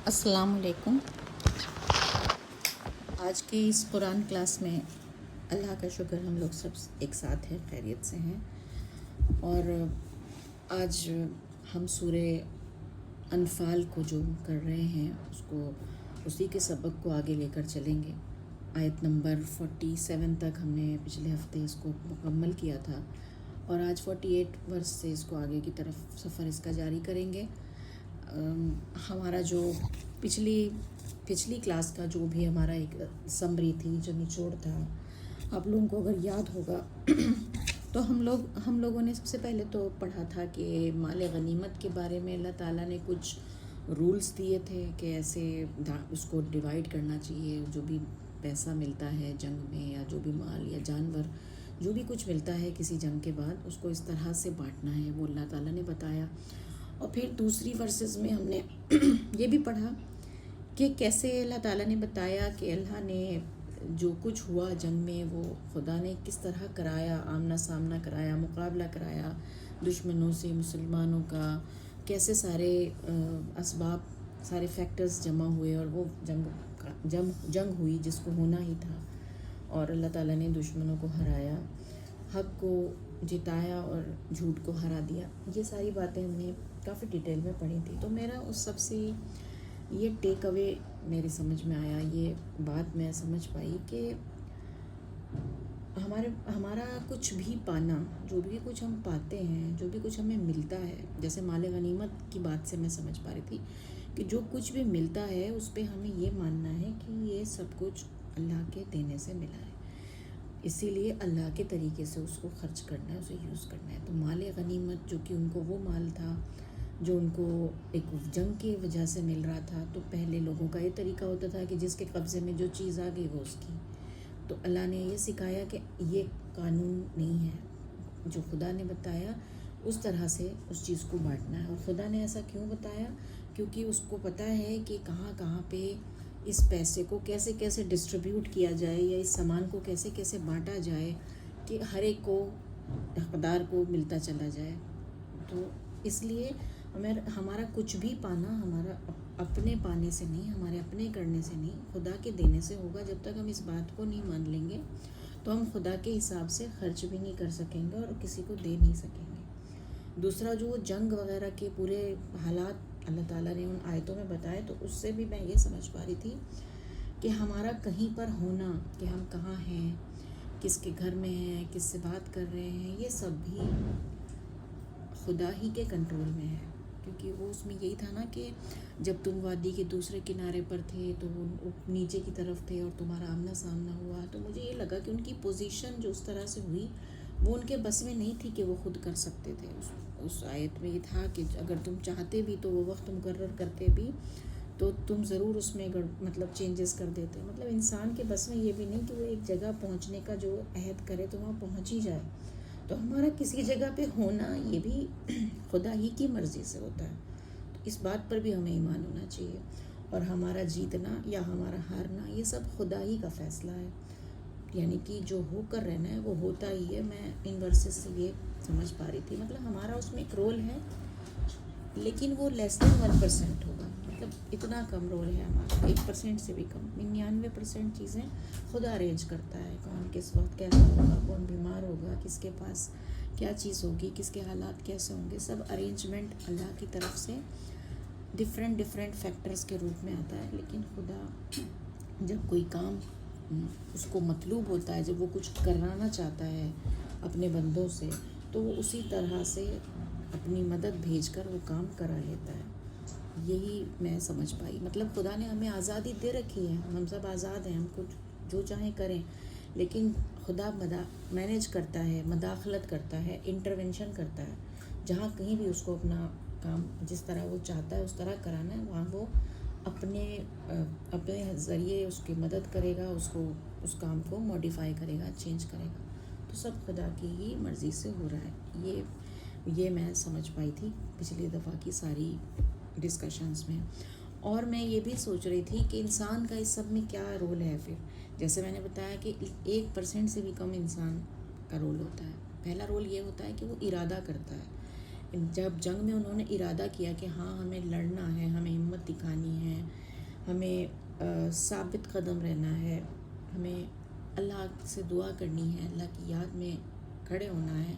السلام علیکم۔ آج کی اس قرآن کلاس میں اللہ کا شکر ہم لوگ سب ایک ساتھ ہیں، خیریت سے ہیں، اور آج ہم سورہ انفال کو جو کر رہے ہیں اسی کے سبق کو آگے لے کر چلیں گے۔ آیت نمبر 47 تک ہم نے پچھلے ہفتے اس کو مکمل کیا تھا، اور آج 48 ورس سے اس کو آگے کی طرف سفر اس کا جاری کریں گے۔ ہمارا جو پچھلی کلاس کا جو بھی ہمارا ایک سمری تھی، جو نچوڑ تھا، آپ لوگوں کو اگر یاد ہوگا تو ہم لوگوں نے سب سے پہلے تو پڑھا تھا کہ مال غنیمت کے بارے میں اللہ تعالیٰ نے کچھ رولز دیے تھے کہ ایسے اس کو ڈیوائیڈ کرنا چاہیے۔ جو بھی پیسہ ملتا ہے جنگ میں، یا جو بھی مال یا جانور جو بھی کچھ ملتا ہے کسی جنگ کے بعد، اس کو اس طرح سے بانٹنا ہے، وہ اللہ تعالیٰ نے بتایا۔ اور پھر دوسری ورسز میں ہم نے یہ بھی پڑھا کہ کیسے اللہ تعالیٰ نے بتایا کہ اللہ نے جو کچھ ہوا جنگ میں، وہ خدا نے کس طرح کرایا، آمنا سامنا کرایا، مقابلہ کرایا دشمنوں سے، مسلمانوں کا، کیسے سارے اسباب، سارے فیکٹرز جمع ہوئے، اور وہ جنگ ہوئی جس کو ہونا ہی تھا، اور اللہ تعالیٰ نے دشمنوں کو ہرایا، حق کو جتایا اور جھوٹ کو ہرا دیا۔ یہ ساری باتیں ہم نے کافی ڈیٹیل میں پڑھی تھی۔ تو میرا اس سب سے یہ ٹیک اوے میری سمجھ میں آیا، یہ بات میں سمجھ پائی کہ ہمارا کچھ بھی پانا، جو بھی کچھ ہم پاتے ہیں، جو بھی کچھ ہمیں ملتا ہے، جیسے مال غنیمت کی بات سے میں سمجھ پا رہی تھی کہ جو کچھ بھی ملتا ہے اس پہ ہمیں یہ ماننا ہے کہ یہ سب کچھ اللہ کے دینے سے ملا ہے، اسی لیے اللہ کے طریقے سے اس کو خرچ کرنا ہے، اسے یوز کرنا ہے۔ تو مال غنیمت جو کہ ان کو وہ مال تھا جو ان کو ایک جنگ کی وجہ سے مل رہا تھا، تو پہلے لوگوں کا یہ طریقہ ہوتا تھا کہ جس کے قبضے میں جو چیز آ گئی وہ اس کی۔ تو اللہ نے یہ سکھایا کہ یہ قانون نہیں ہے، جو خدا نے بتایا اس طرح سے اس چیز کو بانٹنا ہے۔ اور خدا نے ایسا کیوں بتایا؟ کیونکہ اس کو پتہ ہے کہ کہاں کہاں پہ اس پیسے کو کیسے کیسے ڈسٹریبیوٹ کیا جائے، یا اس سامان کو کیسے کیسے بانٹا جائے کہ ہر ایک کو، حقدار کو ملتا چلا جائے۔ تو اس لیے ہمارا کچھ بھی پانا ہمارا اپنے پانے سے نہیں، ہمارے اپنے کرنے سے نہیں، خدا کے دینے سے ہوگا۔ جب تک ہم اس بات کو نہیں مان لیں گے تو ہم خدا کے حساب سے خرچ بھی نہیں کر سکیں گے اور کسی کو دے نہیں سکیں گے۔ دوسرا، جو جنگ وغیرہ کے پورے حالات اللہ تعالیٰ نے ان آیتوں میں بتائے، تو اس سے بھی میں یہ سمجھ پا رہی تھی کہ ہمارا کہیں پر ہونا، کہ ہم کہاں ہیں، کس کے گھر میں ہیں، کس سے بات کر رہے ہیں، یہ سب بھی خدا ہی کے کنٹرول میں ہے۔ کیونکہ وہ اس میں یہی تھا نا کہ جب تم وادی کے دوسرے کنارے پر تھے تو وہ نیچے کی طرف تھے اور تمہارا آمنا سامنا ہوا، تو مجھے یہ لگا کہ ان کی پوزیشن جو اس طرح سے ہوئی وہ ان کے بس میں نہیں تھی کہ وہ خود کر سکتے تھے۔ اس آیت میں یہ تھا کہ اگر تم چاہتے بھی تو وہ وقت مقرر کرتے بھی تو تم ضرور اس میں مطلب چینجز کر دیتے۔ مطلب انسان کے بس میں یہ بھی نہیں کہ وہ ایک جگہ پہنچنے کا جو عہد کرے تو وہاں پہنچ ہی جائے۔ تو ہمارا کسی جگہ پہ ہونا یہ بھی خدا ہی کی مرضی سے ہوتا ہے، تو اس بات پر بھی ہمیں ایمان ہونا چاہیے۔ اور ہمارا جیتنا یا ہمارا ہارنا یہ سب خدا ہی کا فیصلہ ہے، یعنی کہ جو ہو کر رہنا ہے وہ ہوتا ہی ہے۔ میں ان ورسز سے یہ سمجھ پا رہی تھی، مطلب ہمارا اس میں ایک رول ہے، لیکن وہ لیس دین 1% ہوگا، مطلب اتنا کم رول ہے ہمارا، 1% سے بھی کم۔ 99% چیزیں خدا ارینج کرتا ہے، کون کس وقت کیسا ہوگا، کون بیمار ہوگا، کس کے پاس کیا چیز ہوگی، کس کے حالات کیسے ہوں گے، سب ارینجمنٹ اللہ کی طرف سے ڈفرینٹ فیکٹرز کے روپ میں آتا ہے۔ لیکن خدا جب کوئی کام اس کو مطلوب ہوتا ہے، جب وہ کچھ کرانا چاہتا ہے اپنے بندوں سے، تو وہ اسی طرح سے اپنی مدد بھیج کر وہ کام کرا لیتا ہے۔ یہی میں سمجھ پائی، مطلب خدا نے ہمیں آزادی دے رکھی ہے، ہم سب آزاد ہیں، ہم کچھ جو چاہیں کریں، لیکن خدا مینیج کرتا ہے، مداخلت کرتا ہے، انٹرونشن کرتا ہے، جہاں کہیں بھی اس کو اپنا کام جس طرح وہ چاہتا ہے اس طرح کرانا ہے، وہاں وہ اپنے ذریعے اس کی مدد کرے گا، اس کام کو موڈیفائی کرے گا، چینج کرے گا۔ تو سب خدا کی ہی مرضی سے ہو رہا ہے، یہ میں سمجھ پائی تھی پچھلی دفعہ کی ساری ڈسکشنز میں۔ اور میں یہ بھی سوچ رہی تھی کہ انسان کا اس سب میں کیا رول ہے پھر، جیسے میں نے بتایا کہ 1% سے بھی کم انسان کا رول ہوتا ہے۔ پہلا رول یہ ہوتا ہے کہ وہ ارادہ کرتا ہے، جب جنگ میں انہوں نے ارادہ کیا کہ ہاں ہمیں لڑنا ہے، ہمیں ہمت دکھانی ہے، ہمیں ثابت قدم رہنا ہے، ہمیں اللہ سے دعا کرنی ہے، اللہ کی یاد میں کھڑے ہونا ہے،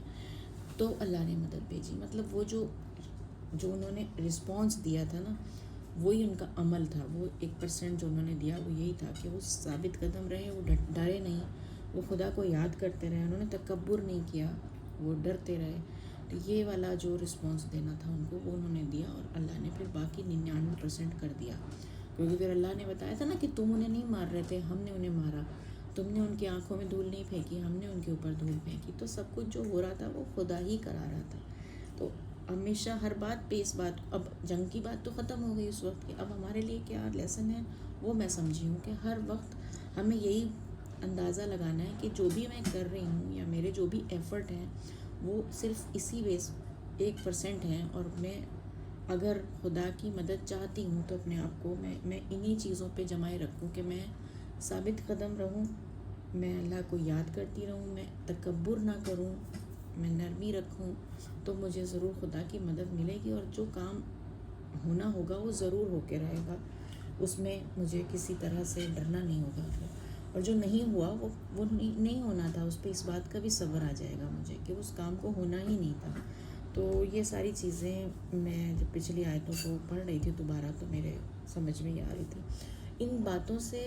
تو اللہ نے مدد بھیجی. مطلب وہ جو انہوں نے رسپانس دیا تھا نا، وہی ان کا عمل تھا. وہ 1% جو انہوں نے دیا وہ یہی تھا کہ وہ ثابت قدم رہے، وہ ڈرے نہیں، وہ خدا کو یاد کرتے رہے، انہوں نے تکبر نہیں کیا، وہ ڈرتے رہے. تو یہ والا جو رسپانس دینا تھا ان کو، وہ انہوں نے دیا، اور اللہ نے پھر باقی 99% کر دیا. کیونکہ پھر اللہ نے بتایا تھا نا کہ تم انہیں نہیں مار رہے تھے، ہم نے انہیں مارا. تم نے ان کی آنکھوں میں دھول نہیں پھینکی، ہم نے ان کے اوپر دھول پھینکی. تو سب کچھ جو ہو رہا تھا وہ خدا ہی کرا رہا تھا. تو ہمیشہ ہر بات پہ اس بات، اب جنگ کی بات تو ختم ہو گئی اس وقت کی، اب ہمارے لیے کیا لیسن ہے وہ میں سمجھی ہوں کہ ہر وقت ہمیں یہی اندازہ لگانا ہے کہ جو بھی میں کر رہی ہوں یا میرے جو بھی ایفرٹ ہیں وہ صرف اسی 1% ہیں، اور میں اگر خدا کی مدد چاہتی ہوں تو اپنے آپ کو میں انہی چیزوں پہ جمائے رکھوں کہ میں ثابت قدم رہوں، میں اللہ کو یاد کرتی رہوں، میں تکبر نہ کروں، میں نرمی رکھوں، تو مجھے ضرور خدا کی مدد ملے گی. اور جو کام ہونا ہوگا وہ ضرور ہو کے رہے گا، اس میں مجھے کسی طرح سے ڈرنا نہیں ہوگا. اور جو نہیں ہوا وہ نہیں ہونا تھا، اس پہ اس بات کا بھی صبر آ جائے گا مجھے کہ اس کام کو ہونا ہی نہیں تھا. تو یہ ساری چیزیں میں جب پچھلی آیتوں کو پڑھ رہی تھی دوبارہ تو میرے سمجھ میں یہ آ رہی تھی. ان باتوں سے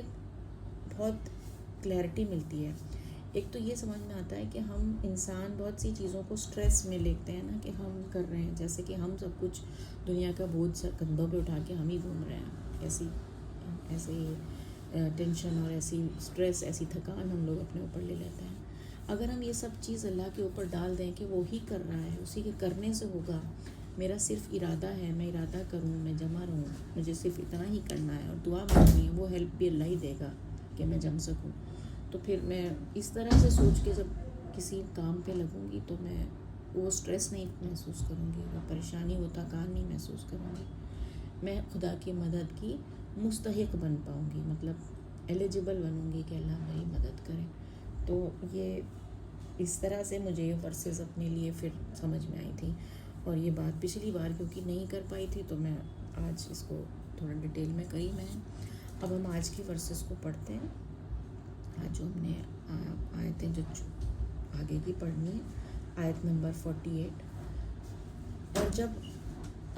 بہت کلیئرٹی ملتی ہے. ایک تو یہ سمجھ میں آتا ہے کہ ہم انسان بہت سی چیزوں کو سٹریس میں لیتے ہیں نا، کہ ہم کر رہے ہیں، جیسے کہ ہم سب کچھ دنیا کا بوجھ سر کندھوں پہ اٹھا کے ہم ہی گھوم رہے ہیں. ایسی ٹینشن اور ایسی سٹریس، ایسی تھکان ہم لوگ اپنے اوپر لے لیتے ہیں. اگر ہم یہ سب چیز اللہ کے اوپر ڈال دیں کہ وہ ہی کر رہا ہے، اسی کے کرنے سے ہوگا، میرا صرف ارادہ ہے، میں ارادہ کروں، میں جمع رہوں، مجھے صرف اتنا ہی کرنا ہے اور دعا مانگنی ہے، وہ ہیلپ بھی اللہ ہی دے گا کہ میں جم سکوں. تو پھر میں اس طرح سے سوچ کے جب کسی کام پہ لگوں گی تو میں وہ سٹریس نہیں محسوس کروں گی، وہ پریشانی، وہ تھکان نہیں محسوس کروں گی. میں خدا کی مدد کی مستحق بن پاؤں گی، مطلب ایلیجبل بنوں گی کہ اللہ میری مدد کرے. تو یہ اس طرح سے مجھے یہ ورسز اپنے لیے پھر سمجھ میں آئی تھی. اور یہ بات پچھلی بار کیونکہ نہیں کر پائی تھی تو میں آج اس کو تھوڑا ڈیٹیل میں کری میں. اب ہم آج کی ورسز کو پڑھتے ہیں. آج جو ہم نے آیتیں جو آگے کی پڑھنی ہے، آیت نمبر 48. اور جب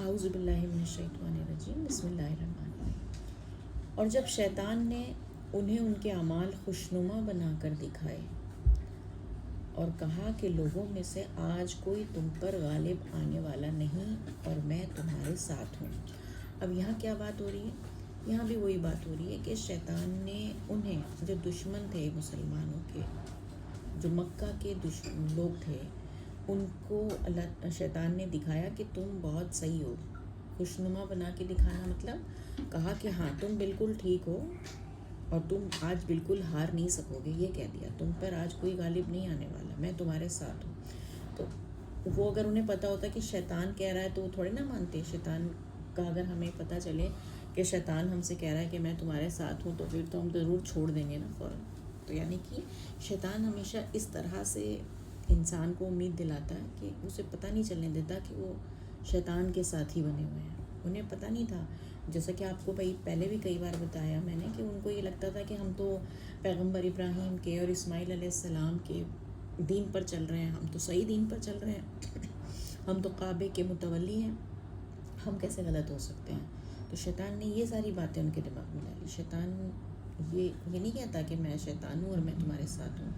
اعوذ باللہ من الشیطان الرجیم، بسم اللہ الرحمن الرحیم. اور جب شیطان نے انہیں ان کے اعمال خوشنما بنا کر دکھائے اور کہا کہ لوگوں میں سے آج کوئی تم پر غالب آنے والا نہیں اور میں تمہارے ساتھ ہوں. اب یہاں کیا بات ہو رہی ہے؟ یہاں بھی وہی بات ہو رہی ہے کہ شیطان نے انہیں، جو دشمن تھے مسلمانوں کے، جو مکہ کے لوگ تھے، ان کو شیطان نے دکھایا کہ تم بہت صحیح ہو. خوشنما بنا کے دکھانا مطلب کہا کہ ہاں تم بالکل ٹھیک ہو اور تم آج بالکل ہار نہیں سکو گے. یہ کہہ دیا تم پر آج کوئی غالب نہیں آنے والا، میں تمہارے ساتھ ہوں. تو وہ اگر انہیں پتہ ہوتا کہ شیطان کہہ رہا ہے تو وہ تھوڑے نہ مانتے. شیطان کا اگر ہمیں پتہ چلے کہ شیطان ہم سے کہہ رہا ہے کہ میں تمہارے ساتھ ہوں تو پھر تو ہم ضرور چھوڑ دیں گے نا فوراً. تو یعنی کہ شیطان ہمیشہ اس طرح سے انسان کو امید دلاتا ہے کہ اسے پتہ نہیں چلنے دیتا کہ وہ شیطان کے ساتھی بنے ہوئے ہیں. انہیں پتہ نہیں تھا، جیسا کہ آپ کو پہلے بھی کئی بار بتایا میں نے، کہ ان کو یہ لگتا تھا کہ ہم تو پیغمبر ابراہیم کے اور اسماعیل علیہ السلام کے دین پر چل رہے ہیں، ہم تو صحیح دین پر چل رہے ہیں، ہم تو کعبے کے متولی ہیں، ہم کیسے غلط ہو سکتے ہیں. تو شیطان نے یہ ساری باتیں ان کے دماغ میں ڈالی. شیطان یہ نہیں کہتا کہ میں شیطان ہوں اور میں تمہارے ساتھ ہوں.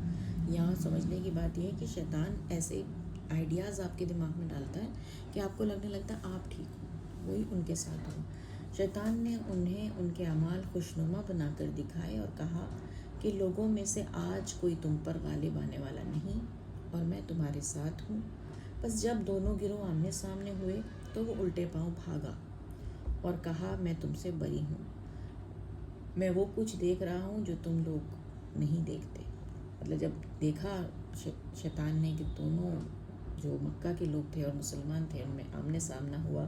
یہاں سمجھنے کی بات یہ ہے کہ شیطان ایسے آئیڈیاز آپ کے دماغ میں ڈالتا ہے کہ آپ کو لگنے لگتا ہے آپ ٹھیک ہو، وہی ان کے ساتھ ہوں. شیطان نے انہیں ان کے اعمال خوشنما بنا کر دکھائے اور کہا کہ لوگوں میں سے آج کوئی تم پر غالب آنے والا نہیں اور میں تمہارے ساتھ ہوں. بس جب دونوں گروہ آمنے سامنے ہوئے تو وہ الٹے پاؤں بھاگا اور کہا میں تم سے بری ہوں، میں وہ کچھ دیکھ رہا ہوں جو تم لوگ نہیں دیکھتے. مطلب جب دیکھا شیطان نے کہ دونوں جو مکہ کے لوگ تھے اور مسلمان تھے ان میں آمنے سامنا ہوا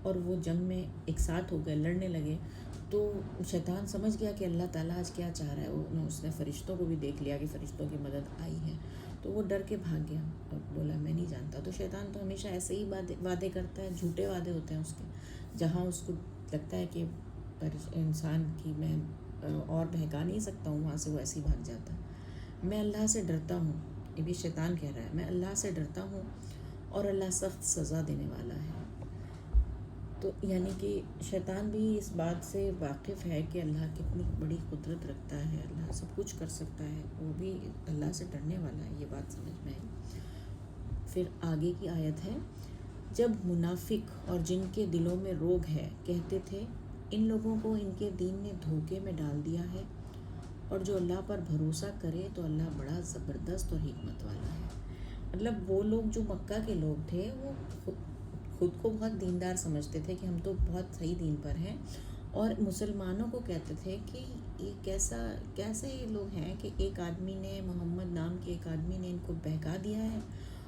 اور وہ جنگ میں ایک ساتھ ہو گئے، لڑنے لگے، تو شیطان سمجھ گیا کہ اللہ تعالیٰ آج کیا چاہ رہا ہے. اس نے فرشتوں کو بھی دیکھ لیا کہ فرشتوں کی مدد آئی ہے. تو وہ ڈر کے بھاگ گیا اور بولا میں نہیں جانتا. تو شیطان تو ہمیشہ ایسے ہی وعدے کرتا ہے, جھوٹے وعدے ہوتے ہیں اس کے, جہاں اس کو لگتا ہے کہ انسان کی میں اور بہکا نہیں سکتا ہوں, وہاں سے وہ ایسے ہی بھاگ جاتا ہے. میں اللہ سے ڈرتا ہوں, یہ بھی شیطان کہہ رہا ہے, میں اللہ سے ڈرتا ہوں اور اللہ سخت سزا دینے والا ہے. تو یعنی کہ شیطان بھی اس بات سے واقف ہے کہ اللہ کتنی بڑی قدرت رکھتا ہے, اللہ سب کچھ کر سکتا ہے, وہ بھی اللہ سے ڈرنے والا ہے. یہ بات سمجھ میں آئی. پھر آگے کی آیت ہے, جب منافق اور جن کے دلوں میں روگ ہے کہتے تھے ان لوگوں کو ان کے دین نے دھوکے میں ڈال دیا ہے, اور جو اللہ پر بھروسہ کرے تو اللہ بڑا زبردست اور حکمت والا ہے. مطلب وہ لوگ جو مکہ کے لوگ تھے وہ خود کو بہت دیندار سمجھتے تھے کہ ہم تو بہت صحیح دین پر ہیں, اور مسلمانوں کو کہتے تھے کہ یہ کیسے یہ لوگ ہیں کہ ایک آدمی نے, محمد نام کے ایک آدمی نے ان کو بہکا دیا ہے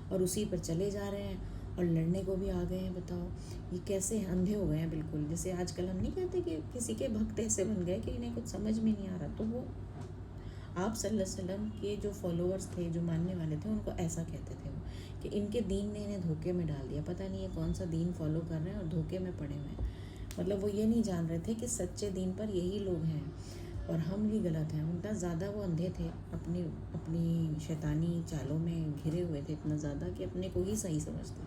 اور اسی پر چلے جا رہے ہیں اور لڑنے کو بھی آ گئے ہیں. بتاؤ یہ کیسے اندھے ہو گئے ہیں بالکل. جیسے آج کل ہم نہیں کہتے کہ کسی کے بھکت ایسے بن گئے کہ انہیں کچھ سمجھ میں نہیں آ رہا. تو وہ آپ صلی اللہ علیہ وسلم کے جو فالوورز تھے, جو ماننے والے تھے, ان کو ایسا کہتے تھے وہ کہ ان کے دین نے انہیں دھوکے میں ڈال دیا, پتہ نہیں یہ کون سا دین فالو کر رہے ہیں اور دھوکے میں پڑے ہوئے ہیں. مطلب وہ یہ نہیں جان رہے تھے کہ سچے دین پر یہی لوگ ہیں اور ہم بھی غلط ہیں. اتنا زیادہ وہ اندھے تھے, اپنی شیطانی چالوں میں گھرے ہوئے تھے اتنا زیادہ کہ اپنے کو ہی صحیح سمجھتے.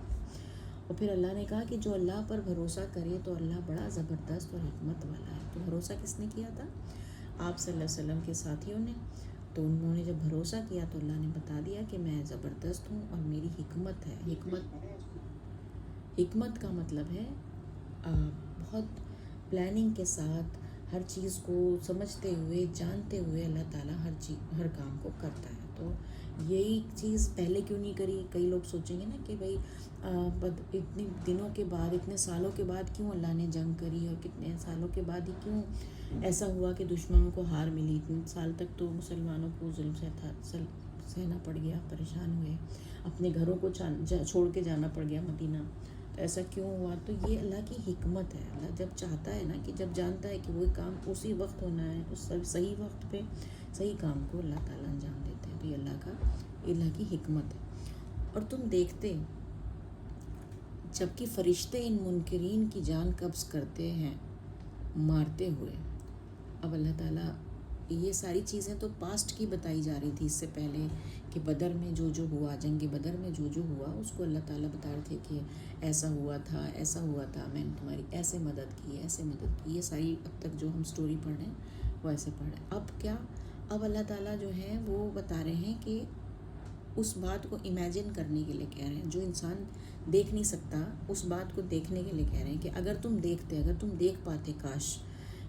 اور پھر اللہ نے کہا کہ جو اللہ پر بھروسہ کرے تو اللہ بڑا زبردست اور حکمت والا ہے. تو بھروسہ کس نے کیا تھا؟ آپ صلی اللہ علیہ وسلم کے ساتھیوں نے. تو انہوں نے جب بھروسہ کیا تو اللہ نے بتا دیا کہ میں زبردست ہوں اور میری حکمت ہے. حکمت کا مطلب ہے بہت پلاننگ کے ساتھ ہر چیز کو سمجھتے ہوئے, جانتے ہوئے اللہ تعالیٰ ہر کام کو کرتا ہے. تو یہی چیز پہلے کیوں نہیں کری؟ کئی لوگ سوچیں گے نا کہ بھائی اتنے دنوں کے بعد, اتنے سالوں کے بعد کیوں اللہ نے جنگ کری, اور کتنے سالوں کے بعد ہی کیوں ایسا ہوا کہ دشمنوں کو ہار ملی. اتنے سال تک تو مسلمانوں کو ظلم سہنا پڑ گیا, پریشان ہوئے, اپنے گھروں کو چھوڑ کے جانا پڑ گیا مدینہ. تو ایسا کیوں ہوا؟ تو یہ اللہ کی حکمت ہے. اللہ جب چاہتا ہے نا, کہ جب جانتا ہے کہ وہ کام اسی وقت ہونا ہے, اس صحیح وقت پہ صحیح کام کو اللہ تعالیٰ انجام دیتے ہیں. تو یہ اللہ کی حکمت ہے. اور تم دیکھتے جبکہ فرشتے ان منکرین کی جان قبض کرتے ہیں مارتے ہوئے. اب اللہ تعالیٰ یہ ساری چیزیں تو پاسٹ کی بتائی جا رہی تھی اس سے پہلے, کہ بدر میں جو ہوا, جنگ بدر میں جو ہوا, اس کو اللہ تعالیٰ بتا رہے تھے کہ ایسا ہوا تھا, میں نے تمہاری ایسے مدد کی. یہ ساری اب تک جو ہم سٹوری پڑھ رہے ہیں وہ ایسے پڑھ رہے ہیں. اب کیا, اب اللہ تعالیٰ جو ہے وہ بتا رہے ہیں کہ اس بات کو امیجن کرنے کے لیے کہہ رہے ہیں, جو انسان دیکھ نہیں سکتا اس بات کو دیکھنے کے لیے کہہ رہے ہیں کہ اگر تم دیکھ پاتے کاش,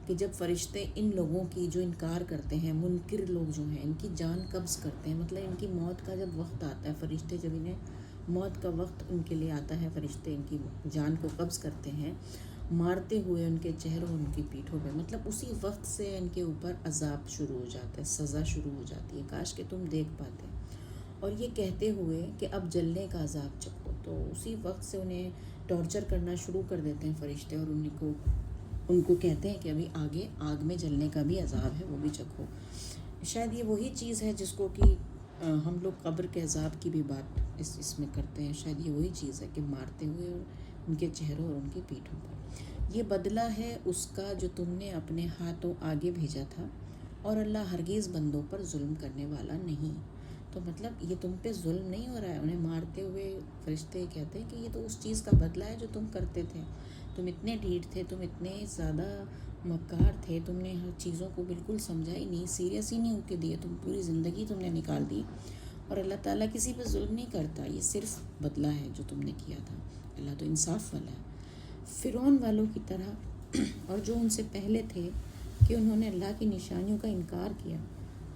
کہ جب فرشتے ان لوگوں کی جو انکار کرتے ہیں, منکر لوگ جو ہیں, ان کی جان قبض کرتے ہیں, مطلب ان کی موت کا جب وقت آتا ہے, فرشتے جب انہیں موت کا وقت ان کے لیے آتا ہے, فرشتے ان کی جان کو قبض کرتے ہیں مارتے ہوئے ان کے چہروں اور ان کی پیٹھوں پہ, مطلب اسی وقت سے ان کے اوپر عذاب شروع ہو جاتا ہے, سزا شروع ہو جاتی ہے. کاش کہ تم دیکھ پاتے. اور یہ کہتے ہوئے کہ اب جلنے کا عذاب چکھو, تو اسی وقت سے انہیں ٹارچر کرنا شروع کر دیتے ہیں فرشتے, اور ان کو کہتے ہیں کہ ابھی آگے آگ میں جلنے کا بھی عذاب ہے, وہ بھی چکھو. شاید یہ وہی چیز ہے جس کو کہ ہم لوگ قبر کے عذاب کی بھی بات اس میں کرتے ہیں. شاید یہ وہی چیز ہے کہ مارتے ہوئے ان کے چہروں اور ان کی پیٹھوں پر. یہ بدلہ ہے اس کا جو تم نے اپنے ہاتھوں آگے بھیجا تھا, اور اللہ ہرگز بندوں پر ظلم کرنے والا نہیں. تو مطلب یہ تم پہ ظلم نہیں ہو رہا ہے. انہیں مارتے ہوئے فرشتے کہتے ہیں کہ یہ تو اس چیز کا بدلہ ہے جو تم کرتے تھے. تم اتنے ڈھیٹ تھے, تم اتنے زیادہ مکار تھے, تم نے ہر چیزوں کو بالکل سمجھا ہی نہیں, سیریس ہی نہیں ہو کے دیے, تم پوری زندگی تم نے نکال دی. اور اللہ تعالیٰ کسی پہ ظلم نہیں کرتا, یہ صرف بدلہ ہے جو تم نے کیا تھا. اللہ تو انصاف والا ہے. فرعون والوں کی طرح, اور جو ان سے پہلے تھے کہ انہوں نے اللہ کی نشانیوں کا انکار کیا,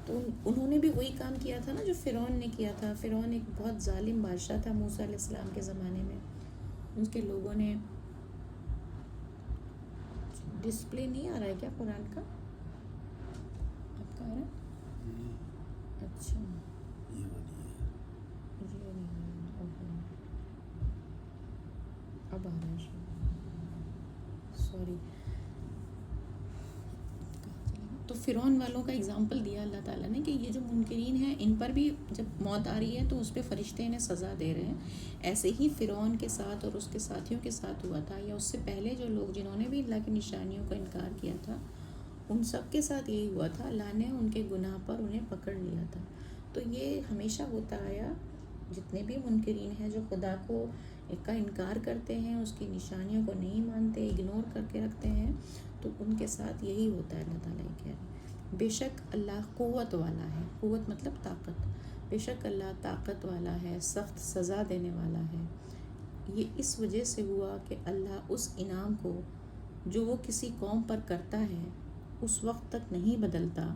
تو انہوں نے بھی وہی کام کیا تھا نا جو فرعون نے کیا تھا. فرعون ایک بہت ظالم بادشاہ تھا موسیٰ علیہ السلام کے زمانے میں. ان کے لوگوں نے, ڈسپلے نہیں آ رہا ہے کیا قرآن کا؟ آپ کا آ رہا ہے؟ اچھا, اب آ رہا ہے, سوری. تو فرعون والوں کا اگزامپل دیا اللہ تعالیٰ نے کہ یہ جو منکرین ہیں ان پر بھی جب موت آ رہی ہے تو اس پہ فرشتے انہیں سزا دے رہے ہیں. ایسے ہی فرعون کے ساتھ اور اس کے ساتھیوں کے ساتھ ہوا تھا، یا اس سے پہلے جو لوگ جنہوں نے بھی اللہ کی نشانیوں کا انکار کیا تھا ان سب کے ساتھ یہی ہوا تھا. اللہ نے ان کے گناہ پر انہیں پکڑ لیا تھا. تو یہ ہمیشہ ہوتا آیا، جتنے بھی منکرین ہیں جو خدا کو کا انکار کرتے ہیں، اس کی نشانیوں کو نہیں مانتے، اگنور کر کے رکھتے ہیں، تو ان کے ساتھ یہی ہوتا ہے. اللہ تعالیٰ یہ کہہ رہے ہیں بے شک اللہ قوت والا ہے. قوت مطلب طاقت. بے شک اللہ طاقت والا ہے، سخت سزا دینے والا ہے. یہ اس وجہ سے ہوا کہ اللہ اس انعام کو جو وہ کسی قوم پر کرتا ہے اس وقت تک نہیں بدلتا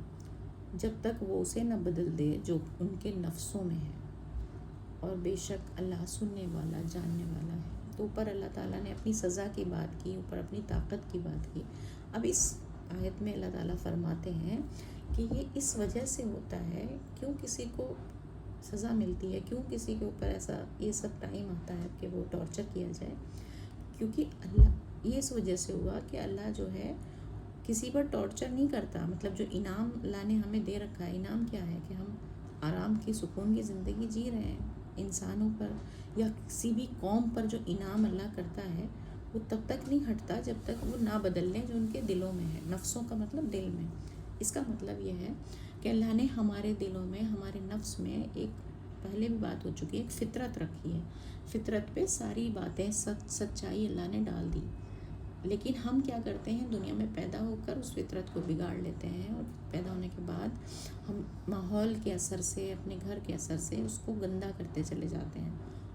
جب تک وہ اسے نہ بدل دے جو ان کے نفسوں میں ہے. اور بے شک اللہ سننے والا، جاننے والا ہے. تو اوپر اللہ تعالیٰ نے اپنی سزا کی بات کی، اوپر اپنی طاقت کی بات کی. اب اس آیت میں اللہ تعالیٰ فرماتے ہیں کہ یہ اس وجہ سے ہوتا ہے، کیوں کسی کو سزا ملتی ہے، کیوں کسی کے اوپر ایسا یہ سب ٹائم آتا ہے کہ وہ ٹارچر کیا جائے. کیونکہ اللہ یہ اس وجہ سے ہوا کہ اللہ جو ہے کسی پر ٹارچر نہیں کرتا. مطلب جو انعام اللہ نے ہمیں دے رکھا ہے، انعام کیا ہے کہ ہم آرام کی، سکون کی زندگی جی رہے ہیں. انسانوں پر یا کسی بھی قوم پر جو انعام اللہ کرتا ہے وہ تب تک نہیں ہٹتا جب تک وہ نہ بدل لیں جو ان کے دلوں میں ہے. نفسوں کا مطلب دل میں. اس کا مطلب یہ ہے کہ اللہ نے ہمارے دلوں میں، ہمارے نفس میں ایک پہلے بھی بات ہو چکی ہے، ایک فطرت رکھی ہے. فطرت پہ ساری باتیں سچائی اللہ نے ڈال دی. لیکن ہم کیا کرتے ہیں، دنیا میں پیدا ہو کر اس فطرت کو بگاڑ لیتے ہیں، اور پیدا ہونے کے بعد ہم ماحول کے اثر سے، اپنے گھر کے اثر سے اس کو گندا کرتے چلے جاتے ہیں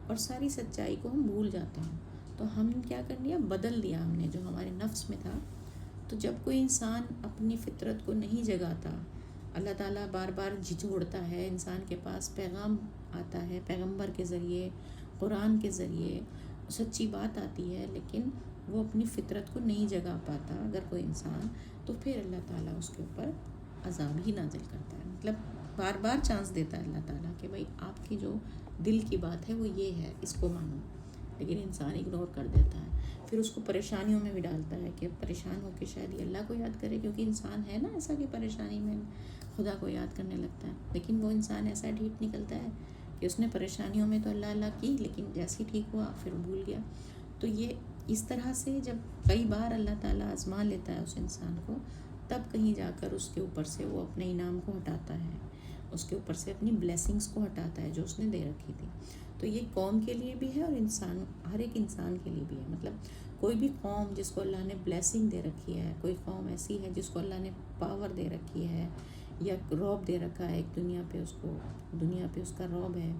اور ساری سچائی کو ہم بھول جاتے ہیں. تو ہم کیا کر لیا، بدل دیا ہم نے جو ہمارے نفس میں تھا. تو جب کوئی انسان اپنی فطرت کو نہیں جگاتا، اللہ تعالیٰ بار بار جھجھوڑتا ہے، انسان کے پاس پیغام آتا ہے پیغمبر کے ذریعے، قرآن کے ذریعے سچی بات آتی ہے، لیکن وہ اپنی فطرت کو نہیں جگا پاتا اگر کوئی انسان، تو پھر اللہ تعالیٰ اس کے اوپر عذاب ہی نازل کرتا ہے. مطلب بار بار چانس دیتا ہے اللہ تعالیٰ کہ بھائی آپ کی جو دل کی بات ہے وہ یہ ہے، اس کو مانو. لیکن انسان اگنور کر دیتا ہے، پھر اس کو پریشانیوں میں بھی ڈالتا ہے کہ پریشان ہو کے شاید یہ اللہ کو یاد کرے، کیونکہ انسان ہے نا ایسا کہ پریشانی میں خدا کو یاد کرنے لگتا ہے. لیکن وہ انسان ایسا ڈھیٹ نکلتا ہے کہ اس نے پریشانیوں میں تو اللہ کی، لیکن جیسے ہی ٹھیک ہوا پھر بھول گیا. تو یہ اس طرح سے جب کئی بار اللہ تعالیٰ آزما لیتا ہے اس انسان کو، تب کہیں جا کر اس کے اوپر سے وہ اپنے انعام کو ہٹاتا ہے، اس کے اوپر سے اپنی بلیسنگز کو ہٹاتا ہے جو اس نے دے رکھی تھی. تو یہ قوم کے لیے بھی ہے اور انسان، ہر ایک انسان کے لیے بھی ہے. مطلب کوئی بھی قوم جس کو اللہ نے بلیسنگ دے رکھی ہے، کوئی قوم ایسی ہے جس کو اللہ نے پاور دے رکھی ہے یا رعب دے رکھا ہے ایک دنیا پہ، اس کو دنیا پہ اس کا رعب ہے،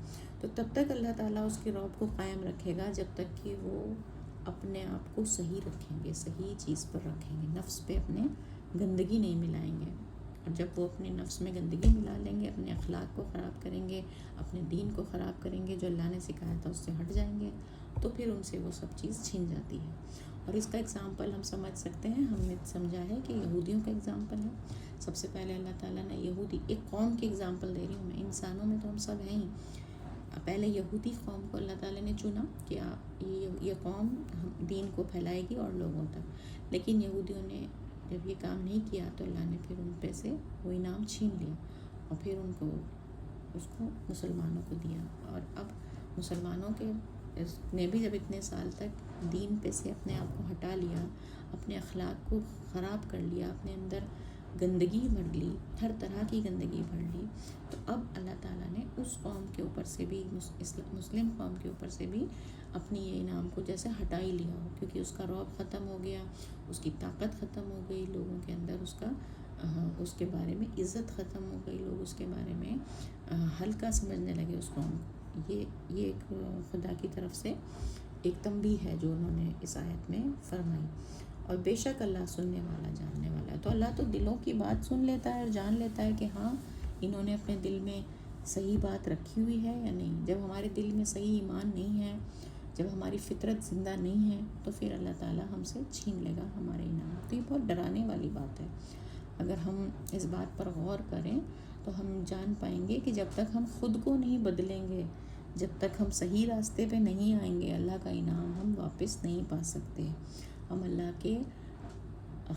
تو تب تک اللہ تعالیٰ اس کے رعب کو قائم رکھے گا جب تک کہ وہ اپنے آپ کو صحیح رکھیں گے، صحیح چیز پر رکھیں گے، نفس پہ اپنے گندگی نہیں ملائیں گے. اور جب وہ اپنے نفس میں گندگی ملا لیں گے، اپنے اخلاق کو خراب کریں گے، اپنے دین کو خراب کریں گے، جو اللہ نے سکھایا تھا اس سے ہٹ جائیں گے، تو پھر ان سے وہ سب چیز چھین جاتی ہے. اور اس کا اگزامپل ہم سمجھ سکتے ہیں، ہم نے سمجھا ہے کہ یہودیوں کا اگزامپل ہے. سب سے پہلے اللہ تعالیٰ نے یہودی، ایک قوم کی اگزامپل دے رہی ہوں میں، انسانوں میں تو ہم سب ہیں ہی. پہلے یہودی قوم کو اللہ تعالیٰ نے چنا کہ یہ قوم دین کو پھیلائے گی اور لوگوں تک. لیکن یہودیوں نے جب یہ کام نہیں کیا تو اللہ نے پھر ان پہ سے وہ انعام چھین لیا اور پھر اس کو مسلمانوں کو دیا. اور اب مسلمانوں کے نے بھی جب اتنے سال تک دین پہ سے اپنے آپ کو ہٹا لیا، اپنے اخلاق کو خراب کر لیا، اپنے اندر گندگی بھر لی، ہر طرح کی گندگی بھر لی، تو اب اللہ تعالیٰ نے اس قوم کے اوپر سے بھی، مسلم قوم کے اوپر سے بھی اپنی یہ انعام کو جیسے ہٹا ہی لیا ہو، کیونکہ اس کا رعب ختم ہو گیا، اس کی طاقت ختم ہو گئی، لوگوں کے اندر اس کے بارے میں عزت ختم ہو گئی، لوگ اس کے بارے میں ہلکا سمجھنے لگے اس قوم کو. یہ ایک خدا کی طرف سے ایک تنبیہ ہے جو انہوں نے اس آیت میں فرمائی. اور بے شک اللہ سننے والا، جاننے والا ہے. تو اللہ تو دلوں کی بات سن لیتا ہے اور جان لیتا ہے کہ ہاں انہوں نے اپنے دل میں صحیح بات رکھی ہوئی ہے یا نہیں. جب ہمارے دل میں صحیح ایمان نہیں ہے، جب ہماری فطرت زندہ نہیں ہے، تو پھر اللہ تعالیٰ ہم سے چھین لے گا ہمارے انعام. تو یہ بہت ڈرانے والی بات ہے. اگر ہم اس بات پر غور کریں تو ہم جان پائیں گے کہ جب تک ہم خود کو نہیں بدلیں گے، جب تک ہم صحیح راستے پہ نہیں آئیں گے، اللہ کا انعام ہم واپس نہیں پا سکتے. ہم اللہ کے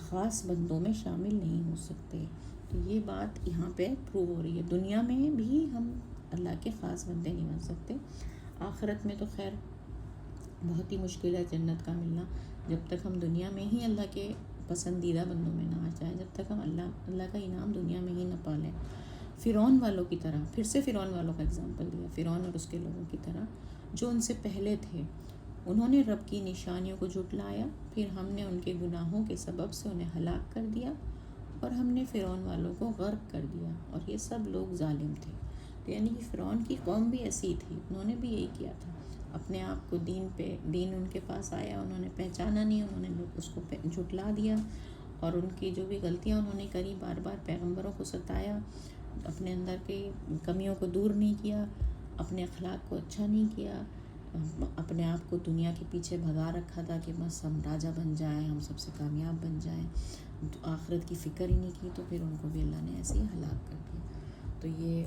خاص بندوں میں شامل نہیں ہو سکتے. تو یہ بات یہاں پہ پروو ہو رہی ہے. دنیا میں بھی ہم اللہ کے خاص بندے نہیں بن سکتے. آخرت میں تو خیر بہت ہی مشکل ہے جنت کا ملنا. جب تک ہم دنیا میں ہی اللہ کے پسندیدہ بندوں میں نہ آ جائیں, جب تک ہم اللہ کا انعام دنیا میں ہی نہ پالیں. فرعون والوں کی طرح, پھر سے فرعون والوں کا اگزامپل دیا, فرعون اور اس کے لوگوں کی طرح جو ان سے پہلے تھے. انہوں نے رب کی نشانیوں کو جھٹلایا, پھر ہم نے ان کے گناہوں کے سبب سے انہیں ہلاک کر دیا, اور ہم نے فرعون والوں کو غرق کر دیا, اور یہ سب لوگ ظالم تھے. تو یعنی کہ فرعون کی قوم بھی ایسی تھی, انہوں نے بھی یہی کیا تھا. اپنے آپ کو دین ان کے پاس آیا, انہوں نے پہچانا نہیں, انہوں نے اس کو جھٹلا دیا, اور ان کی جو بھی غلطیاں انہوں نے کری, بار بار پیغمبروں کو ستایا, اپنے اندر کی کمیوں کو دور نہیں کیا, اپنے اخلاق کو اچھا نہیں کیا, اپنے آپ کو دنیا کے پیچھے بھگا رکھا تھا کہ بس ہم راجہ بن جائیں, ہم سب سے کامیاب بن جائیں, تو آخرت کی فکر ہی نہیں کی. تو پھر ان کو بھی اللہ نے ایسے ہی ہلاک کر دیا. تو یہ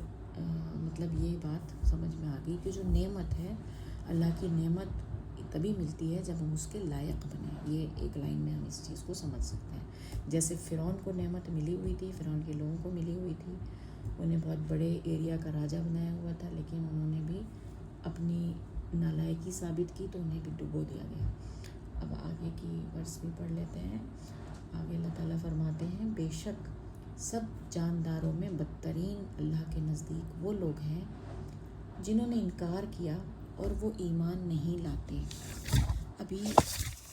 مطلب یہ بات سمجھ میں آ گئی کہ جو نعمت ہے, اللہ کی نعمت تبھی ملتی ہے جب ہم اس کے لائق بنیں. یہ ایک لائن میں ہم اس چیز کو سمجھ سکتے ہیں. جیسے فرعون کو نعمت ملی ہوئی تھی, فرعون کے لوگوں کو ملی ہوئی تھی, انہیں بہت بڑے ایریا کا راجہ بنایا ہوا تھا, لیکن انہوں نے بھی اپنی نالائقی ثابت کی, تو انہیں بھی ڈبو دیا گیا. اب آگے کی ورس بھی پڑھ لیتے ہیں. آگے اللہ تعالیٰ فرماتے ہیں, بے شک سب جانداروں میں بدترین اللہ کے نزدیک وہ لوگ ہیں جنہوں نے انکار کیا اور وہ ایمان نہیں لاتے. ابھی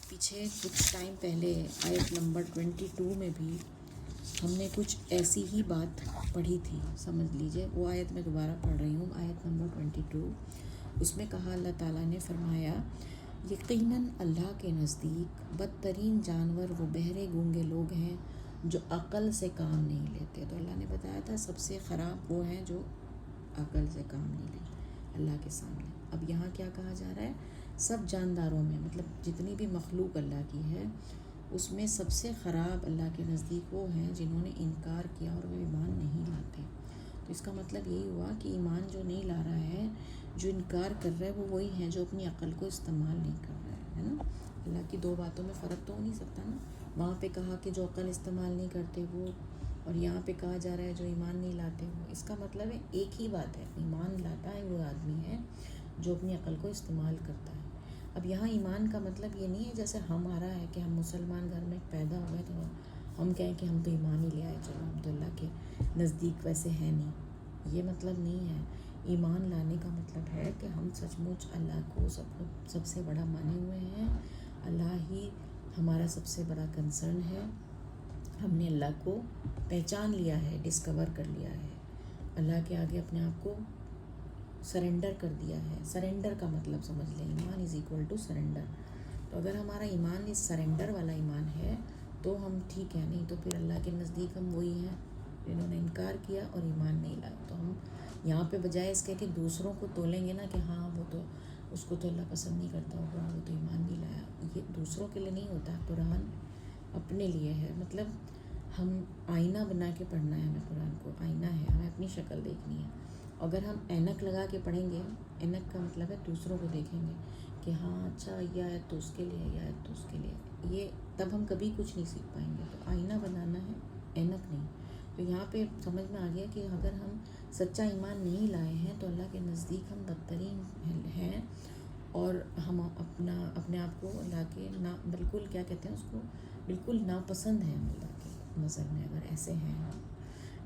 پیچھے کچھ ٹائم پہلے آیت نمبر 22 میں بھی ہم نے کچھ ایسی ہی بات پڑھی تھی, سمجھ لیجئے. وہ آیت میں دوبارہ پڑھ رہی ہوں, آیت نمبر 22. اس میں کہا, اللہ تعالیٰ نے فرمایا, یقیناً اللہ کے نزدیک بدترین جانور وہ بہرے گونگے لوگ ہیں جو عقل سے کام نہیں لیتے. تو اللہ نے بتایا تھا سب سے خراب وہ ہیں جو عقل سے کام نہیں لیتے اللہ کے سامنے. اب یہاں کیا کہا جا رہا ہے, سب جانداروں میں, مطلب جتنی بھی مخلوق اللہ کی ہے اس میں سب سے خراب اللہ کے نزدیک وہ ہیں جنہوں نے انکار کیا اور وہ ایمان نہیں لاتے. تو اس کا مطلب یہی ہوا کہ ایمان جو نہیں لا رہا ہے, جو انکار کر رہا ہے, وہ وہی ہیں جو اپنی عقل کو استعمال نہیں کر رہا ہے نا. اللہ کی دو باتوں میں فرق تو ہو نہیں سکتا نا. وہاں پہ کہا کہ جو عقل استعمال نہیں کرتے وہ, اور یہاں پہ کہا جا رہا ہے جو ایمان نہیں لاتے وہ. اس کا مطلب ہے ایک ہی بات ہے, ایمان لاتا ہے وہ آدمی ہے جو اپنی عقل کو استعمال کرتا ہے. اب یہاں ایمان کا مطلب یہ نہیں ہے جیسے ہمارا ہے کہ ہم مسلمان گھر میں پیدا ہوئے تو ہم کہیں کہ ہم تو ایمان ہی لے آئے, چلو ہم تو اللہ کے نزدیک ویسے ہیں نہیں. یہ مطلب نہیں ہے. ایمان لانے کا مطلب ہے کہ ہم سچ مچ اللہ کو سب سے بڑا مانے ہوئے ہیں, اللہ ہی ہمارا سب سے بڑا کنسرن ہے. ہم نے اللہ کو پہچان لیا ہے, ڈسکور کر لیا ہے, اللہ کے آگے اپنے آپ کو سرنڈر کر دیا ہے. سرنڈر کا مطلب سمجھ لیں, ایمان از ایکول ٹو سرنڈر. تو اگر ہمارا ایمان اس سرنڈر والا ایمان ہے تو ہم ٹھیک ہے, نہیں تو پھر اللہ کے نزدیک ہم وہی ہیں جنہوں نے انکار کیا اور ایمان نہیں لایا. تو ہم یہاں پہ بجائے اس کے کہ دوسروں کو تولیں گے نا کہ ہاں وہ تو اس کو تو اللہ پسند نہیں کرتا ہوگا, وہ تو ایمان نہیں لایا, یہ دوسروں کے لیے نہیں ہوتا. قرآن اپنے لیے ہے. مطلب ہم آئینہ بنا کے پڑھنا ہے, ہمیں قرآن کو آئینہ ہے, ہمیں اپنی شکل دیکھنی ہے. اگر ہم اینک لگا کے پڑھیں گے, اینک کا مطلب ہے دوسروں کو دیکھیں گے کہ ہاں اچھا یہ آیت تو اس کے لیے, یہ آیت تو اس کے لیے, یہ تب ہم کبھی کچھ نہیں سیکھ پائیں گے. تو آئینہ بنانا ہے, اینک نہیں. تو یہاں پہ سمجھ میں آ گیا کہ اگر ہم سچا ایمان نہیں لائے ہیں تو اللہ کے نزدیک ہم بدترین ہیں, اور ہم اپنے آپ کو اللہ کے بالکل کیا کہتے ہیں اس کو, بالکل ناپسند ہیں اللہ کے نظر میں. اگر ایسے ہیں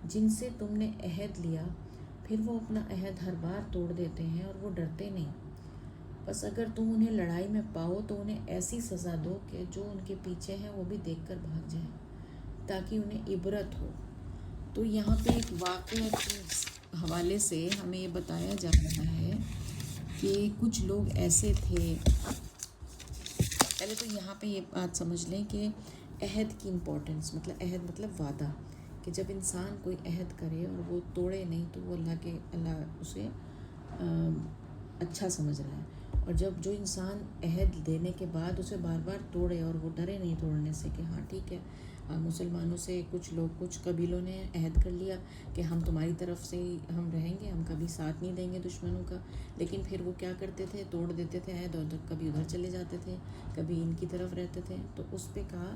جن سے تم نے عہد لیا پھر وہ اپنا عہد ہر بار توڑ دیتے ہیں اور وہ ڈرتے نہیں, بس اگر تم انہیں لڑائی میں پاؤ تو انہیں ایسی سزا دو کہ جو ان کے پیچھے ہیں وہ بھی دیکھ کر بھاگ جائیں تاکہ انہیں عبرت ہو. تو یہاں پہ ایک واقعہ کے حوالے سے ہمیں یہ بتایا جا رہا ہے کہ کچھ لوگ ایسے تھے. پہلے تو یہاں پہ یہ بات سمجھ لیں کہ عہد کی امپورٹنس, مطلب عہد مطلب وعدہ, کہ جب انسان کوئی عہد کرے اور وہ توڑے نہیں تو وہ اللہ اسے اچھا سمجھ رہا ہے. اور جو انسان عہد دینے کے بعد اسے بار بار توڑے اور وہ ڈرے نہیں توڑنے سے کہ ہاں ٹھیک ہے, مسلمانوں سے کچھ قبیلوں نے عہد کر لیا کہ ہم تمہاری طرف سے ہی ہم رہیں گے, ہم کبھی ساتھ نہیں دیں گے دشمنوں کا, لیکن پھر وہ کیا کرتے تھے, توڑ دیتے تھے عہد, اور کبھی ادھر چلے جاتے تھے, کبھی ان کی طرف رہتے تھے. تو اس پہ کہا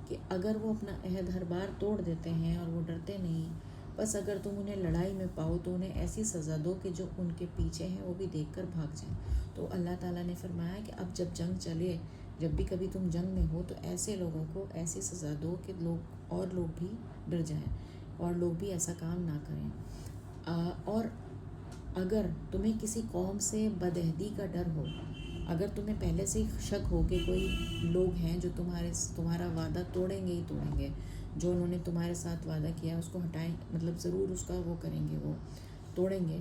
کہ اگر وہ اپنا عہد ہر بار توڑ دیتے ہیں اور وہ ڈرتے نہیں، بس اگر تم انہیں لڑائی میں پاؤ تو انہیں ایسی سزا دو کہ جو ان کے پیچھے ہیں وہ بھی دیکھ کر بھاگ جائیں۔ تو اللہ تعالیٰ نے فرمایا کہ اب جب جنگ چلے، جب بھی کبھی تم جنگ میں ہو تو ایسے لوگوں کو ایسی سزا دو کہ لوگ بھی ڈر جائیں اور لوگ بھی ایسا کام نہ کریں۔ اور اگر تمہیں کسی قوم سے بدعہدی کا ڈر ہو، اگر تمہیں پہلے سے ہی شک ہو کہ کوئی لوگ ہیں جو تمہارا وعدہ توڑیں گے ہی توڑیں گے، جو انہوں نے تمہارے ساتھ وعدہ کیا اس کو ہٹائیں، مطلب ضرور اس کا وہ کریں گے، وہ توڑیں گے،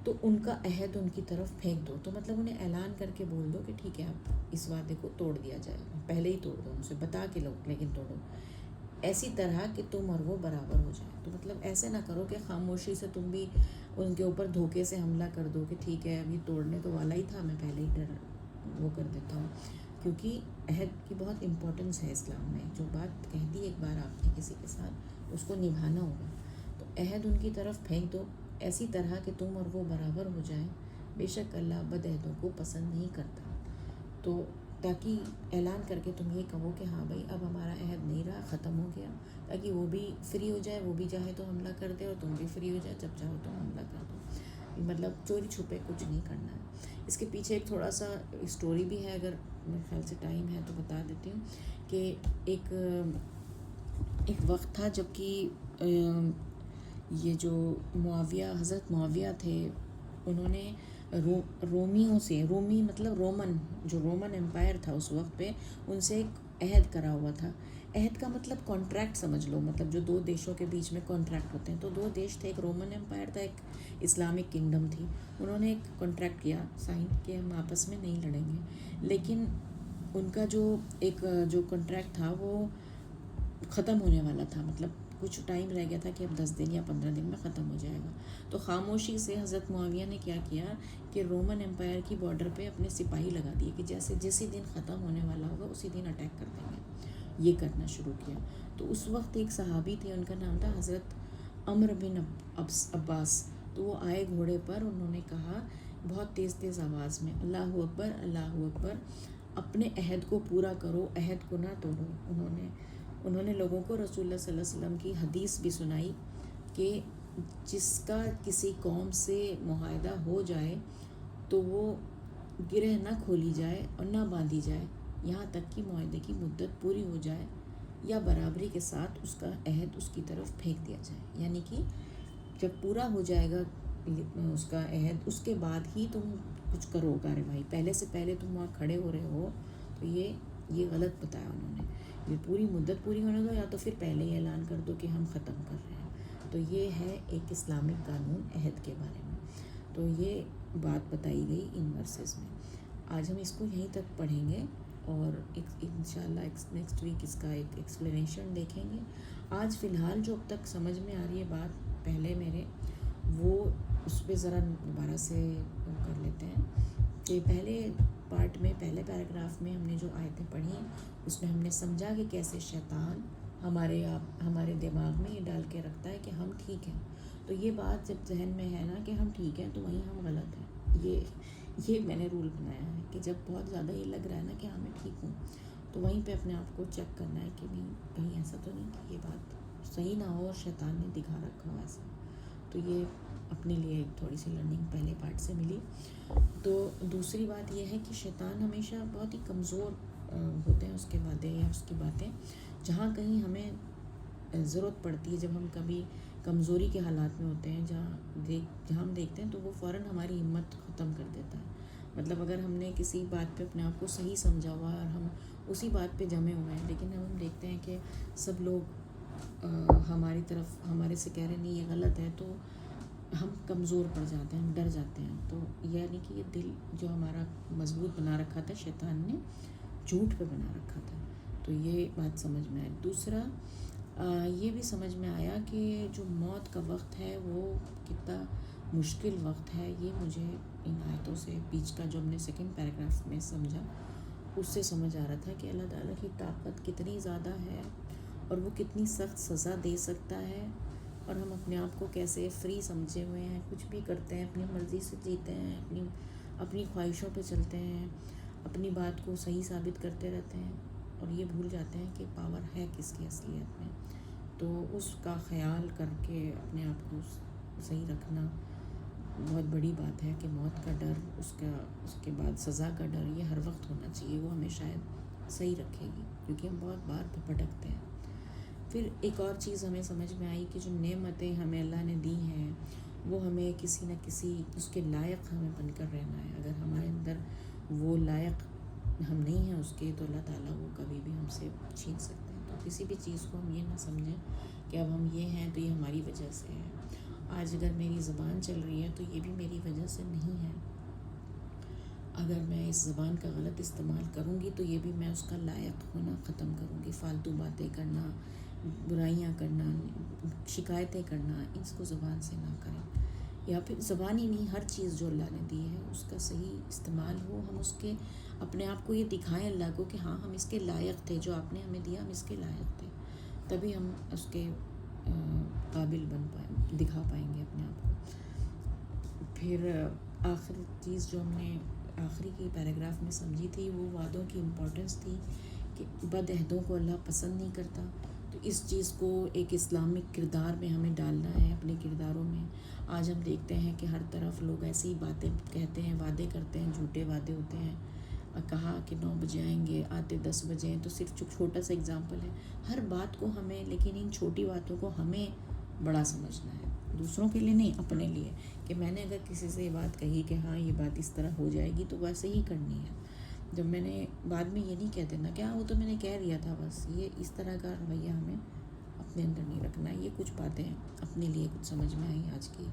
تو ان کا عہد ان کی طرف پھینک دو۔ تو مطلب انہیں اعلان کر کے بول دو کہ ٹھیک ہے اب اس وعدے کو توڑ دیا جائے، پہلے ہی توڑ دو، ان سے بتا کے لو لیکن توڑو، ایسی طرح کہ تم اور وہ برابر ہو جائیں۔ تو مطلب ایسے نہ کرو کہ خاموشی سے تم بھی ان کے اوپر دھوکے سے حملہ کر دو کہ ٹھیک ہے ابھی توڑنے تو والا ہی تھا، میں پہلے ہی وہ کر دیتا ہوں، کیونکہ عہد کی بہت امپورٹنس ہے اسلام میں۔ جو بات کہہ دی ایک بار آپ نے کسی کے ساتھ، اس کو نبھانا ہوگا۔ تو عہد ان کی طرف پھینک دو ایسی طرح کہ تم اور وہ برابر ہو جائیں، بے شک اللہ بد عہدوں کو پسند نہیں کرتا۔ تو تاکہ اعلان کر کے تم یہ کہو کہ ہاں بھائی اب ہمارا عہد نہیں رہا، ختم ہو گیا، تاکہ وہ بھی فری ہو جائے، وہ بھی چاہے تو حملہ کر دے اور تم بھی فری ہو جائے، جب چاہو تو حملہ کر دو۔ مطلب چوری چھپے کچھ نہیں کرنا ہے۔ اس کے پیچھے ایک تھوڑا سا اسٹوری بھی ہے، اگر میرے خیال سے ٹائم ہے تو بتا دیتی ہوں کہ ایک وقت تھا جب کہ یہ جو معاویہ، حضرت معاویہ تھے، انہوں نے رومی مطلب جو رومن امپائر تھا اس وقت پہ، ان سے ایک عہد کرا ہوا تھا۔ عہد کا مطلب کانٹریکٹ سمجھ لو، مطلب جو دو دیشوں کے بیچ میں کانٹریکٹ ہوتے ہیں۔ تو دو دیش تھے، ایک رومن امپائر تھا، ایک اسلامک کنگڈم تھی۔ انہوں نے ایک کانٹریکٹ کیا سائن کہ ہم آپس میں نہیں لڑیں گے، لیکن ان کا جو کانٹریکٹ تھا وہ ختم ہونے والا تھا، مطلب کچھ ٹائم رہ گیا تھا کہ اب 10 دن یا 15 دن میں ختم ہو جائے گا۔ تو خاموشی سے حضرت معاویہ نے کیا کیا کہ رومن امپائر کی بارڈر پہ اپنے سپاہی لگا دیے کہ جیسے جسی دن ختم ہونے والا ہوگا اسی دن اٹیک کر دیں گے، یہ کرنا شروع کیا۔ تو اس وقت ایک صحابی تھے، ان کا نام تھا حضرت عمرو بن عباس۔ تو وہ آئے گھوڑے پر، انہوں نے کہا بہت تیز تیز آواز میں، اللہ اکبر اللہ اکبر، اپنے عہد کو پورا کرو، عہد کو نہ توڑو۔ انہوں نے لوگوں کو رسول اللہ صلی اللہ علیہ وسلم کی حدیث بھی سنائی کہ جس کا کسی قوم سے معاہدہ ہو جائے تو وہ گرہ نہ کھولی جائے اور نہ باندھی جائے یہاں تک کہ معاہدے کی مدت پوری ہو جائے یا برابری کے ساتھ اس کا عہد اس کی طرف پھینک دیا جائے۔ یعنی کہ جب پورا ہو جائے گا اس کا عہد، اس کے بعد ہی تم کچھ کرو کارروائی، پہلے سے پہلے تم وہاں کھڑے ہو رہے ہو تو یہ غلط بتایا انہوں نے۔ یہ پوری مدت پوری ہونے دو یا تو پھر پہلے ہی اعلان کر دو کہ ہم ختم کر رہے ہیں۔ تو یہ ہے ایک اسلامک قانون عہد کے بارے میں۔ تو یہ بات بتائی گئی ان ورسز میں۔ آج ہم اس کو یہیں تک پڑھیں گے اور انشاءاللہ نیکسٹ ویک اس کا ایک ایکسپلینیشن دیکھیں گے۔ آج فی الحال جو اب تک سمجھ میں آ رہی ہے بات پہلے میرے، وہ اس پہ ذرا دوبارہ سے کر لیتے ہیں کہ پہلے پارٹ میں، پہلے پیراگراف میں ہم نے جو آیتیں پڑھی اس میں ہم نے سمجھا کہ کیسے شیطان ہمارے دماغ میں یہ ڈال کے رکھتا ہے کہ ہم ٹھیک ہیں۔ تو یہ بات جب ذہن میں ہے نا کہ ہم ٹھیک ہیں تو وہیں ہم غلط ہیں۔ یہ میں نے رول بنایا ہے کہ جب بہت زیادہ یہ لگ رہا ہے نا کہ ہاں میں ٹھیک ہوں، تو وہیں پہ اپنے آپ کو چیک کرنا ہے کہ کہیں ایسا تو نہیں کہ یہ بات صحیح نہ ہو اور شیطان نے دکھا رکھا ہو ایسا۔ تو یہ اپنے لیے ایک تھوڑی سی لرننگ پہلے پارٹ سے ملی۔ تو دوسری بات یہ ہے کہ شیطان ہمیشہ بہت ہی کمزور ہوتے ہیں اس کے وعدے یا اس کی باتیں، جہاں کہیں ہمیں ضرورت پڑتی ہے، جب ہم کبھی کمزوری کے حالات میں ہوتے ہیں، جہاں ہم دیکھتے ہیں تو وہ فوراً ہماری ہمت ختم کر دیتا ہے۔ مطلب اگر ہم نے کسی بات پہ اپنے آپ کو صحیح سمجھا ہوا ہے اور ہم اسی بات پہ جمے ہوئے ہیں، لیکن ہم دیکھتے ہیں کہ سب لوگ ہماری طرف ہمارے سے کہہ رہے نہیں یہ غلط ہے، تو ہم کمزور پڑ جاتے ہیں، ہم ڈر جاتے ہیں۔ تو یعنی کہ یہ دل جو ہمارا مضبوط بنا رکھا تھا شیطان نے، جھوٹ پہ بنا رکھا تھا۔ تو یہ بات سمجھ میں آئی۔ دوسرا یہ بھی سمجھ میں آیا کہ جو موت کا وقت ہے وہ کتنا مشکل وقت ہے، یہ مجھے ان آیتوں سے بیچ کا جو ہم نے سیکنڈ پیراگراف میں سمجھا اس سے سمجھ آ رہا تھا کہ اللہ تعالیٰ کی طاقت کتنی زیادہ ہے اور وہ کتنی سخت سزا دے سکتا ہے، اور ہم اپنے آپ کو کیسے فری سمجھے ہوئے ہیں، کچھ بھی کرتے ہیں، اپنی مرضی سے جیتے ہیں، اپنی خواہشوں پہ چلتے ہیں، اپنی بات کو صحیح ثابت کرتے رہتے ہیں، اور یہ بھول جاتے ہیں کہ پاور ہے کس کی اصلیت میں. تو اس کا خیال کر کے اپنے آپ کو صحیح رکھنا بہت بڑی بات ہے کہ موت کا ڈر، اس کے بعد سزا کا ڈر، یہ ہر وقت ہونا چاہیے. وہ ہمیں شاید صحیح رکھے گی، کیونکہ ہم بہت بار بھٹکتے ہیں. پھر ایک اور چیز ہمیں سمجھ میں آئی کہ جو نعمتیں ہمیں اللہ نے دی ہیں وہ ہمیں کسی نہ کسی اس کے لائق ہمیں بن کر رہنا ہے. اگر ہمارے اندر وہ لائق ہم نہیں ہیں اس کے، تو اللہ تعالیٰ وہ کبھی بھی ہم سے چھین سکتے ہیں. تو کسی بھی چیز کو ہم یہ نہ سمجھیں کہ اب ہم یہ ہیں تو یہ ہماری وجہ سے ہے. آج اگر میری زبان چل رہی ہے تو یہ بھی میری وجہ سے نہیں ہے. اگر میں اس زبان کا غلط استعمال کروں گی تو یہ بھی میں اس کا لائق ہونا ختم کروں گی. فالتو باتیں کرنا، برائیاں کرنا، شکایتیں کرنا، اس کو زبان سے نہ کریں. یا پھر زبان ہی نہیں، ہر چیز جو اللہ نے دی ہے اس کا صحیح استعمال ہو. ہم اس کے اپنے آپ کو یہ دکھائیں اللہ کو کہ ہاں ہم اس کے لائق تھے، جو آپ نے ہمیں دیا ہم اس کے لائق تھے. تبھی ہم اس کے قابل بن پائیں، دکھا پائیں گے اپنے آپ کو. پھر آخری چیز جو ہم نے آخری کی پیراگراف میں سمجھی تھی وہ وعدوں کی امپورٹنس تھی کہ بد عہدوں کو اللہ پسند نہیں کرتا. تو اس چیز کو ایک اسلامک کردار میں ہمیں ڈالنا ہے اپنے کرداروں میں. آج ہم دیکھتے ہیں کہ ہر طرف لوگ ایسی باتیں کہتے ہیں، وعدے کرتے ہیں، جھوٹے وعدے ہوتے ہیں. کہا کہ 9 بجے آئیں گے، آتے 10 بجے ہیں. تو صرف چھوٹا سا اگزامپل ہے. ہر بات کو ہمیں، لیکن ان چھوٹی باتوں کو ہمیں بڑا سمجھنا ہے، دوسروں کے لیے نہیں، اپنے لیے. کہ میں نے اگر کسی سے یہ بات کہی کہ ہاں یہ بات اس طرح ہو جائے گی تو ویسے ہی کرنی ہے. جب میں نے بعد میں یہ نہیں کہہ دینا کہ ہاں وہ تو میں نے کہہ دیا تھا بس. یہ اس طرح کا رویہ ہمیں اپنے اندر نہیں رکھنا. یہ کچھ باتیں اپنے لیے کچھ سمجھ میں آئیں آج کی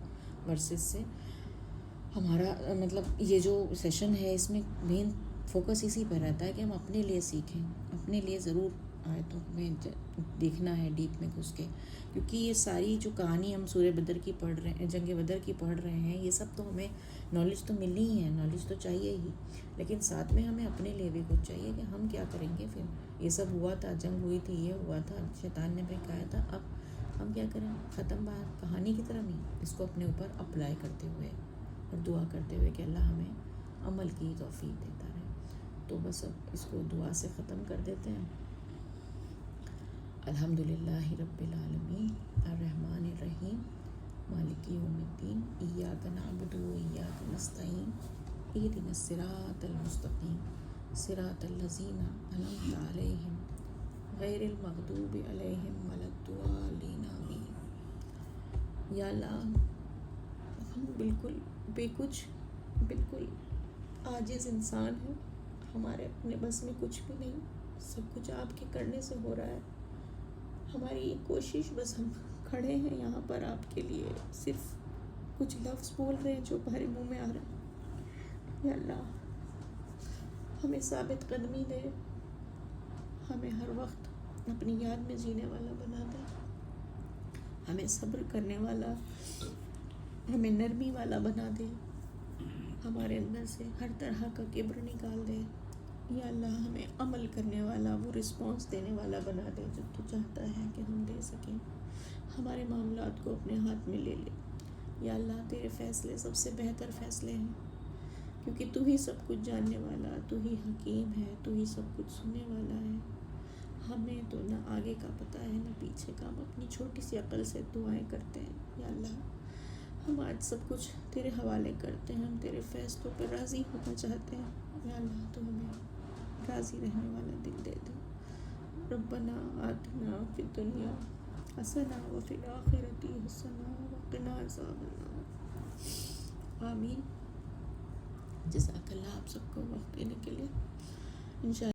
ورسز سے. ہمارا مطلب یہ جو سیشن ہے اس میں مین فوکس اسی پر رہتا ہے کہ ہم اپنے لیے سیکھیں، اپنے لیے ضرور آیتوں میں دیکھنا ہے ڈیپ میں گھس کے. کیونکہ یہ ساری جو کہانی ہم سورہ بدر کی پڑھ رہے ہیں، جنگ بدر کی پڑھ رہے ہیں، یہ سب تو ہمیں نالج تو ملنی ہی ہے، نالج تو چاہیے ہی، لیکن ساتھ میں ہمیں اپنے لیے بھی کچھ چاہیے کہ ہم کیا کریں گے. پھر یہ سب ہوا تھا، جنگ ہوئی تھی، یہ ہوا تھا، شیطان نے بہکایا تھا، اب ہم کیا کریں؟ ختم بات، کہانی کی طرح نہیں، اس کو اپنے اوپر اپلائی کرتے ہوئے اور دعا کرتے ہوئے کہ اللہ ہمیں عمل کی توفیق دیتا رہے. تو بس اب اس کو دعا سے ختم کر دیتے ہیں. الحمدللہ رب العالمین الرحمن الرحیم مالک یوم الدین ایاک نعبد و ایاک نستعین اہدنا الصراط المستقیم صراط الذین انعمت علیہم غیر المغضوب علیہم ولا الضالین آمین. یا اللہ ہم بالکل بے کچھ، بالکل عاجز انسان ہیں، ہمارے اپنے بس میں کچھ بھی نہیں، سب کچھ آپ کے کرنے سے ہو رہا ہے. ہماری یہ کوشش، بس ہم کھڑے ہیں یہاں پر آپ کے لیے، صرف کچھ لفظ بول رہے ہیں جو ہمارے منہ میں آ رہے ہیں. یا اللہ ہمیں ثابت قدمی دے، ہمیں ہر وقت اپنی یاد میں جینے والا بنا دے، ہمیں صبر کرنے والا، ہمیں نرمی والا بنا دے، ہمارے اندر سے ہر طرح کا کبر نکال دے. یا اللہ ہمیں عمل کرنے والا، وہ رسپانس دینے والا بنا دے جو تو چاہتا ہے کہ ہم دے سکیں. ہمارے معاملات کو اپنے ہاتھ میں لے لے. یا اللہ تیرے فیصلے سب سے بہتر فیصلے ہیں، کیونکہ تو ہی سب کچھ جاننے والا، تو ہی حکیم ہے، تو ہی سب کچھ سننے والا ہے. ہمیں تو نہ آگے کا پتہ ہے نہ پیچھے کا. ہم اپنی چھوٹی سی عقل سے دعائیں کرتے ہیں. یا اللہ ہم آج سب کچھ تیرے حوالے کرتے ہیں، ہم تیرے فیصلوں پہ راضی ہونا چاہتے ہیں. یا اللہ تو ہمیں راضی رہنے والا دل دے دے. ربنا آتنا فی الدنیا حسنہ وفی الآخرۃ حسنہ وقنا عذاب النار. آمین. جزاک اللہ آپ سب کو وقت دینے کے لیے. انشاءاللہ